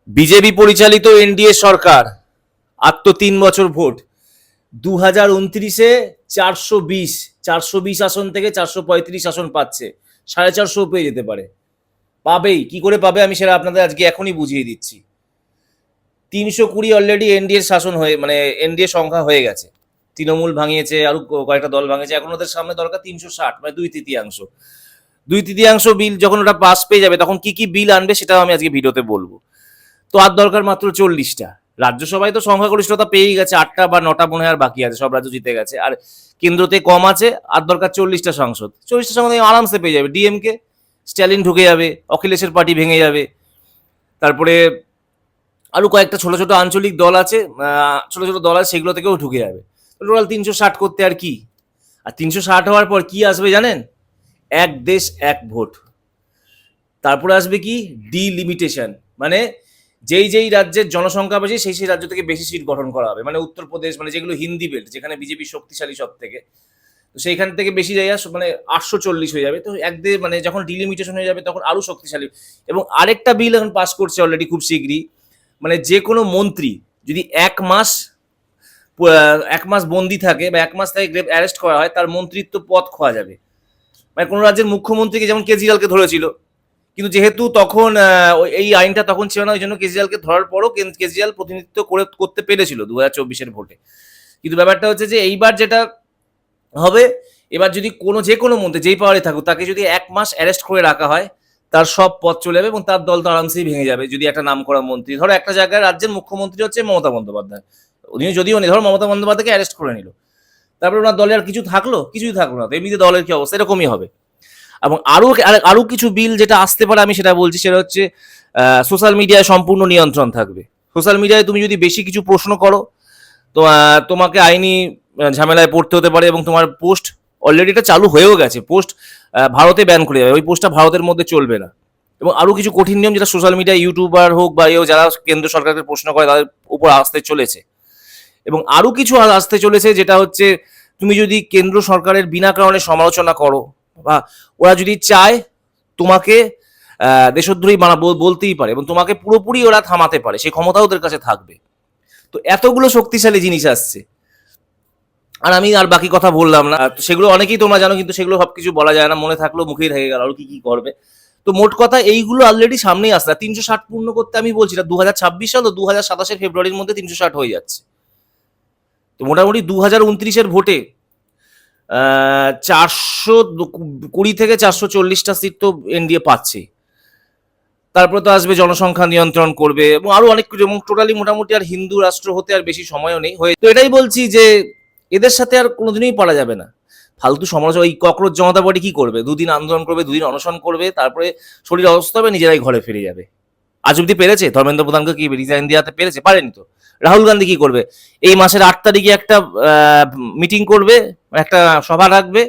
BJP পরিচালিত NDA সরকার আর তো 3 বছর ভোট 2029-এ 420 আসন থেকে 435 আসন পাচ্ছে, 450 পেয়ে যেতে পারে। পাবেই, কি করে পাবে আমি সেটা আপনাদের আজকে এখনই বুঝিয়ে দিচ্ছি। 320 অলরেডি এনডিএর শাসন হয়ে মানে এনডিএ সংখ্যা হয়ে গেছে। তৃণমূল ভাঙিয়েছে, আরো কয়েকটা দল ভাঙিয়েছে, এখন ওদের সামনে দরকার 360 মানে 2/3 বিল। যখন ওটা পাস পেয়ে যাবে তখন কি কি বিল আনবে সেটাও আমি আজকে ভিডিওতে বলবো। তো আর দরকার মাত্র 40টা। রাজ্যসভায় তো সংখ্যাগরিষ্ঠতা পেয়েই গেছে, 8টা বা 9টা মনে হয় আর বাকি আছে, সব রাজ্য জিতে গেছে। আর কেন্দ্রতে কম আছে, আর দরকার 40টা সাংসদ। 40টা সাংসদ আরামসে পেয়ে যাবে ডিএমকে, স্ট্যালিন ঢুকে যাবে, অখিলেশের পার্টি ভেঙে যাবে। তারপরে আরো কয়েকটা ছোট ছোট আঞ্চলিক দল আছে, সেগুলো থেকেও ঢুকে যাবে। টোটাল 360 করতে আর কি। আর 360 হওয়ার পর কি আসবে জানেন? এক দেশ এক ভোট। তারপরে আসবে কি ডিলিমিটেশন, মানে যেই রাজ্যের জনসংখ্যা বেশি সেই রাজ্য থেকে বেশি সিট গঠন করা হবে। মানে উত্তরপ্রদেশ, মানে যেগুলো হিন্দি বেল্ট, যেখানে বিজেপি শক্তিশালী সব থেকে, তো সেইখান থেকে বেশি জায়গা মানে 840 হয়ে যাবে। তো মানে যখন ডিলিমিটেশন হয়ে যাবে তখন আরো শক্তিশালী। এবং আরেকটা বিল এখন পাস করছে অলরেডি খুব শীঘ্রই, মানে যে কোনো মন্ত্রী যদি 1 মাস বন্দি থাকে বা 1 মাস তাকে অ্যারেস্ট করা হয়, তার মন্ত্রিত্ব পদ খোয়া যাবে। মানে কোনো রাজ্যের মুখ্যমন্ত্রীকে, যেমন কেজরিওয়ালকে ধরেছিল, কিন্তু যেহেতু তখন এই আইনটা তখন ছিল না, ওই জন্য কেজরিওয়ালকে ধরার পরও কেজরিওয়াল প্রতিনিধিত্ব করতে পেরেছিল 2024-এর ভোটে। কিন্তু ব্যাপারটা হচ্ছে যে এইবার যেটা হবে, এবার যদি যে কোনো মন্ত্রী যেই পাওয়ারে থাকুক, তাকে যদি 1 মাস অ্যারেস্ট করে রাখা হয়, তার সব পদ চলে যাবে এবং তার দল তো আরামসেই ভেঙে যাবে। যদি একটা নাম করা মন্ত্রী, ধরো একটা জায়গায় রাজ্যের মুখ্যমন্ত্রী হচ্ছে মমতা বন্দ্যোপাধ্যায়, উনি যদিও নেই, ধরো মমতা বন্দ্যোপাধ্যায়কে অ্যারেস্ট করে নিল, তারপরে ওনার দলে আর কিছুই থাকলো না, তো এমনিতে দলের কি অবস্থা, এরকমই হবে। এবং আরো কিছু বিল যেটা আসতে পারে আমি সেটা বলছি, সেটা হচ্ছে সোশ্যাল মিডিয়ায় সম্পূর্ণ নিয়ন্ত্রণ থাকবে। সোশ্যাল মিডিয়ায় তুমি যদি বেশি কিছু প্রশ্ন করো, তো তোমাকে আইনি ঝামেলায় পড়তে হতে পারে। এবং তোমার পোস্ট অলরেডি এটা চালু হয়েও গেছে, পোস্ট ভারতে ব্যান করে যাবে, ওই পোস্টটা ভারতের মধ্যে চলবে না। এবং আরো কিছু কঠিন নিয়ম যেটা সোশ্যাল মিডিয়া ইউটিউবার হোক বা যারা কেন্দ্র সরকারকে প্রশ্ন করে তাদের উপর আসতে চলেছে। এবং আরো কিছু আসতে চলেছে, যেটা হচ্ছে তুমি যদি কেন্দ্র সরকারের বিনা কারণে সমালোচনা করো, বা ওরা যদি চায় তোমাকে দেশদ্রোহী বলতেই পারে, এবং তোমাকে পুরোপুরি ওরা থামাতে পারে, সেই ক্ষমতা ওদের কাছে থাকবে। তো এতগুলো শক্তিশালী জিনিস আসছে, আর আমি আর বাকি কথা বললাম না, তো সেগুলো অনেকেই তোমরা জানো, কিন্তু সেগুলো সবকিছু বলা যায় না, মনে থাকলেও মুখেই থেকে গেল, আর কি কি করবে। তো মোট কথা এইগুলো অলরেডি সামনেই আসছে। 360 পূর্ণ করতে আমি বলছি না 2026 সাল, তো 2027 ফেব্রুয়ারির মধ্যে 360 হয়ে যাচ্ছে। তো মোটামুটি 2029-এর ভোটে 420 থেকে 440টা সিট তো এনডিএ পাচ্ছে। তারপরে তো আসবে জনসংখ্যা নিয়ন্ত্রণ করবে এবং আরো অনেক কিছু, এবং টোটালি মোটামুটি আর হিন্দু রাষ্ট্র হতে আর বেশি সময়ও নেই হয়ে। তো এটাই বলছি যে এদের সাথে আর কোনোদিনই পারা যাবে না। ফালতু সমালোচনা, ওই ককরোচ জনতা পার্টি কি করবে? 2 দিন আন্দোলন করবে, 2 দিন অনশন করবে, তারপরে শরীর অসুস্থ হবে, নিজেরাই ঘরে ফিরে যাবে। আজ অব্দি পেরেছে? ধর্মেন্দ্র প্রধানকে কি রিজাইন দেওয়াতে পেরেছে? পারেনি তো। রাহুল গান্ধী কি করবে? এই মাসের 8 তারিখে একটা মিটিং করবে, একটা সভা রাখবে,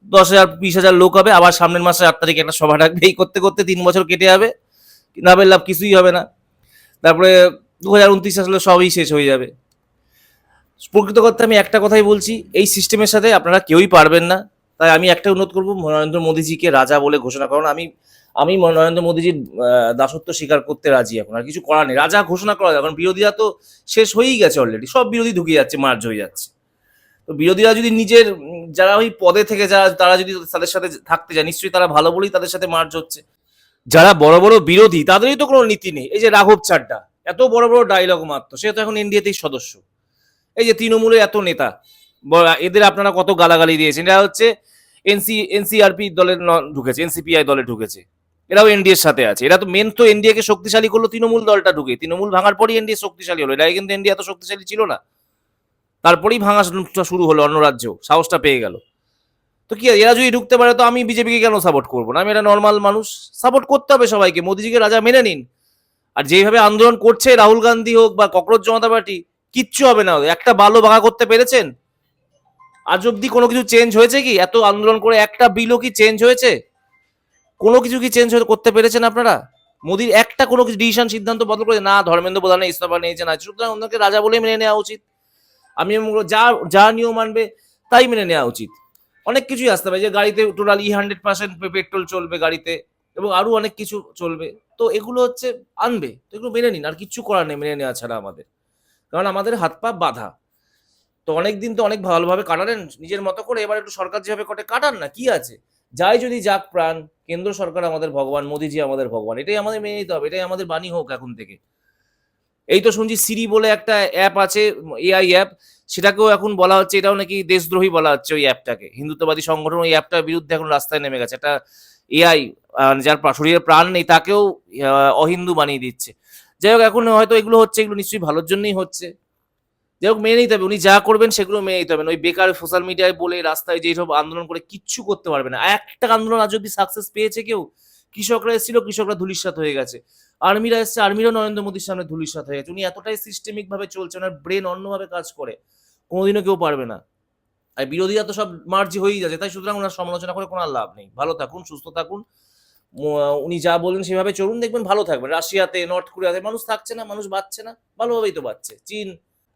10,000 20,000 লোক হবে, আবার সামনের মাসের 8 তারিখে একটা সভা রাখবে। এই করতে করতে 3 বছর কেটে যাবে, লাভের লাভ কিছুই হবে না। তারপরে 2029 আসলে সবই শেষ হয়ে যাবে। প্রকৃত কথা আমি একটা কথাই বলছি, এই সিস্টেমের সাথে আপনারা কেউই পারবেন না। তাই আমি একটা অনুরোধ করবো, নরেন্দ্র মোদীজিকে রাজা বলে ঘোষণা করুন। আমি নরেন্দ্র মোদীজির দাসত্ব স্বীকার করতে রাজি, এখন আর কিছু করার নেই, রাজা ঘোষণা করা যাবে। কারণ বিরোধীরা তো শেষ হয়েই গেছে অলরেডি, সব বিরোধী ঢুকে যাচ্ছে, মার্জ হয়ে যাচ্ছে। তো বিরোধীরা যদি নিজের যারা ওই পদে থেকে তারা যদি তাদের সাথে থাকতে যায়, নিশ্চয়ই তারা ভালো বলেই তাদের সাথে মার্জ হচ্ছে। যারা বড় বড় বিরোধী তাদেরই তো কোনো নীতি নেই। এই যে রাঘব চাড্ডা এত বড় বড় ডায়লগ মারতো, সে তো এখন এনডিএতেই সদস্য। এই যে তৃণমূলের এত নেতা, এদের আপনারা কত গালাগালি দিয়েছেন। এরা হচ্ছে এনসিআরপি দলের ঢুকেছে, এনসিপিআই দলে ঢুকেছে, এরাও এনডিএর সাথে আছে। এরা তো মেন তো এনডিএ কে শক্তিশালী করলো তৃণমূল দলটা ঢুকে, তৃণমূল ভাঙার পরই এনডিএ শক্তিশালী হলো। এরা কিন্তু এনডিএ এত শক্তিশালী ছিল না, তারপরেই ভাঙা শুরু হলো, অন্য রাজ্যেও সাহসটা পেয়ে গেল। তো কি এরা যদি ঢুকতে পারে, তো আমি বিজেপিকে কেন সাপোর্ট করবো না? আমি এটা নর্মাল মানুষ, সাপোর্ট করতে হবে সবাইকে, মোদিজিকে রাজা মেনে নিন। আর যেভাবে আন্দোলন করছে রাহুল গান্ধী হোক বা ককরোচ জনতা পার্টি, কিচ্ছু হবে না। একটা বালও ভাঙা করতে পেরেছেন? আজ অব্দি কোনো কিছু চেঞ্জ হয়েছে কি? এত আন্দোলন করে একটা বিলও কি চেঞ্জ হয়েছে? কোনো কিছু কি চেঞ্জ করতে পেরেছেন আপনারা? মোদির একটা কোনো কিছু ডিসিশন সিদ্ধান্ত বদল করে না, ধর্মেন্দ্র প্রধানের ইস্তফা নিয়েছে না, সুতরাং ওনাকে রাজা বলেই মেনে নেওয়া উচিত। আমি যা যা নিয়ম মানবে তাই মেনে নেওয়া উচিত। অনেক কিছুই আসতে পারে, যে গাড়িতে টোটাল 100% পেট্রোল চলবে গাড়িতে, এবং আরো অনেক কিছু চলবে। তো তো এগুলো হচ্ছে আনবে, তো এগুলো মেনে নিন, আর কিচ্ছু করার নেই মেনে নেওয়া ছাড়া আমাদের, কারণ আমাদের হাত পা বাঁধা। তো অনেকদিন তো অনেক ভালোভাবে কাটালেন নিজের মতো করে, এবার একটু সরকার যেভাবে করে কাটান না, কি আছে? যাই যদি যাক প্রাণ, কেন্দ্র সরকার আমাদের ভগবান, মোদিজি আমাদের ভগবান, এটাই আমাদের মেনে নিতে হবে, এটাই আমাদের বাণী হোক এখন থেকে। এই তো শুনছি সিরি বলে একটা অ্যাপ আছে, এআই অ্যাপ, সেটাকেও এখন বলা হচ্ছে এটাও নাকি দেশদ্রোহী বলা হচ্ছে ওই অ্যাপটাকে। হিন্দুত্ববাদী সংগঠন ওই অ্যাপটার বিরুদ্ধে এখন রাস্তায় নেমে গেছে। একটা এআই যার শরীরে প্রাণ নেই তাকেও অহিন্দু বানিয়ে দিচ্ছে। যাই হোক, এখন হয়তো এগুলো হচ্ছে, এগুলো নিশ্চয়ই ভালোর জন্যই হচ্ছে। যাই হোক, মেনে নিতে হবে, উনি যা করবেন সেগুলো মেনে নিতে হবে। ওই বেকার সোশ্যাল মিডিয়ায় বলে রাস্তায় যেসব আন্দোলন করে কিচ্ছু করতে পারবে না। একটা আন্দোলন আজ অব্দি সাকসেস পেয়েছে কেউ? কৃষকরা এসেছিল, কৃষকরা ধূলিসাৎ হয়ে গেছে। আর্মিরা এসছে, আর্মিরাও নরেন্দ্র মোদীর সামনে ধূলিসাৎ হয়ে গেছে। উনি এতটাই সিস্টেমিক ভাবে চলছে, ওনার ব্রেন অন্যভাবে কাজ করে, কোনোদিনও কেউ পারবে না। আর বিরোধীরা তো সব মার্জি হয়েই যাচ্ছে, তাই সুতরাং ওনার সমালোচনা করে কোনো আর লাভ নেই। ভালো থাকুন, সুস্থ থাকুন, উনি যা বললেন সেভাবে চলুন, দেখবেন ভালো থাকবেন। রাশিয়াতে, নর্থ কোরিয়াতে মানুষ থাকছে না, মানুষ বাঁচছে না, ভালোভাবেই তো বাঁচছে। চীন,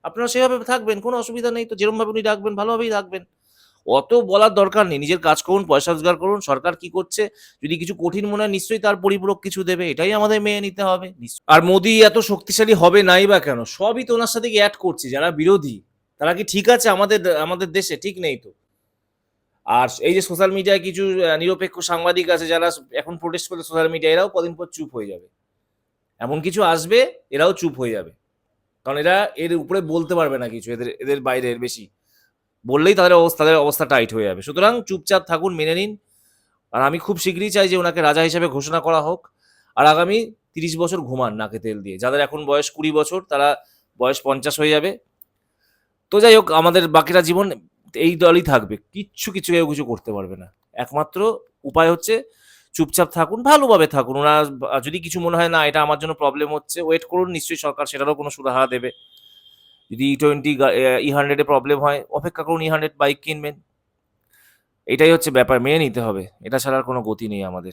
আপনারা সেভাবে থাকবেন, কোনো অসুবিধা নেই তো, যেরকম ভাবে উনি রাখবেন ভালোভাবেই রাখবেন। অত বলার দরকার নেই, নিজের কাজ করুন, পয়সা রোজগার করুন। সরকার কি করছে যদি কিছু কঠিন মনে হয় নিশ্চয়ই তার পরিপূরক কিছু দেবে, এটাই আমাদের মেনে নিতে হবে। আর মোদি এত শক্তিশালী হবে নাই বা কেন? সবই তো ওনার সাথে অ্যাড করছে যারা বিরোধী, তারা কি ঠিক আছে আমাদের আমাদের দেশে? ঠিক নেই তো। আর এই যে সোশ্যাল মিডিয়ায় কিছু নিরপেক্ষ সাংবাদিক আছে যারা এখন প্রোটেস্ট করে সোশ্যাল মিডিয়া, এরাও কদিন পর চুপ হয়ে যাবে। এমন কিছু আসবে, এরাও চুপ হয়ে যাবে, কারণ এরা এর উপরে বলতে পারবে না কিছু, এদের এদের বাইরে এর বেশি বললেই তাদের অবস্থা টাইট হয়ে যাবে। সুতরাং চুপচাপ থাকুন, মেনে নিন। আর আমি খুব শীঘ্রই চাই যে ওনাকে রাজা হিসেবে ঘোষণা করা হোক, আর আগামী 30 বছর ঘুমান নাকে তেল দিয়ে। যাদের এখন বয়স 20 বছর, তারা বয়স 50 হয়ে যাবে। তো যাই হোক, আমাদের বাকিটা জীবন এই দলই থাকবে, কিচ্ছু কেউ কিছু করতে পারবে না। একমাত্র উপায় হচ্ছে চুপচাপ থাকুন, ভালোভাবে থাকুন। ওনার যদি কিছু মনে হয় না এটা আমার জন্য প্রবলেম হচ্ছে, ওয়েট করুন, নিশ্চয়ই সরকার সেটারও কোনো সুরাহা দেবে। যদি E20 E100 এ প্রবলেম হয়, অপেক্ষা করুন, E100 বাইক কিনবেন। এটাই হচ্ছে ব্যাপার, মেনে নিতে হবে, এটা ছাড়া আর কোনো গতি নেই আমাদের।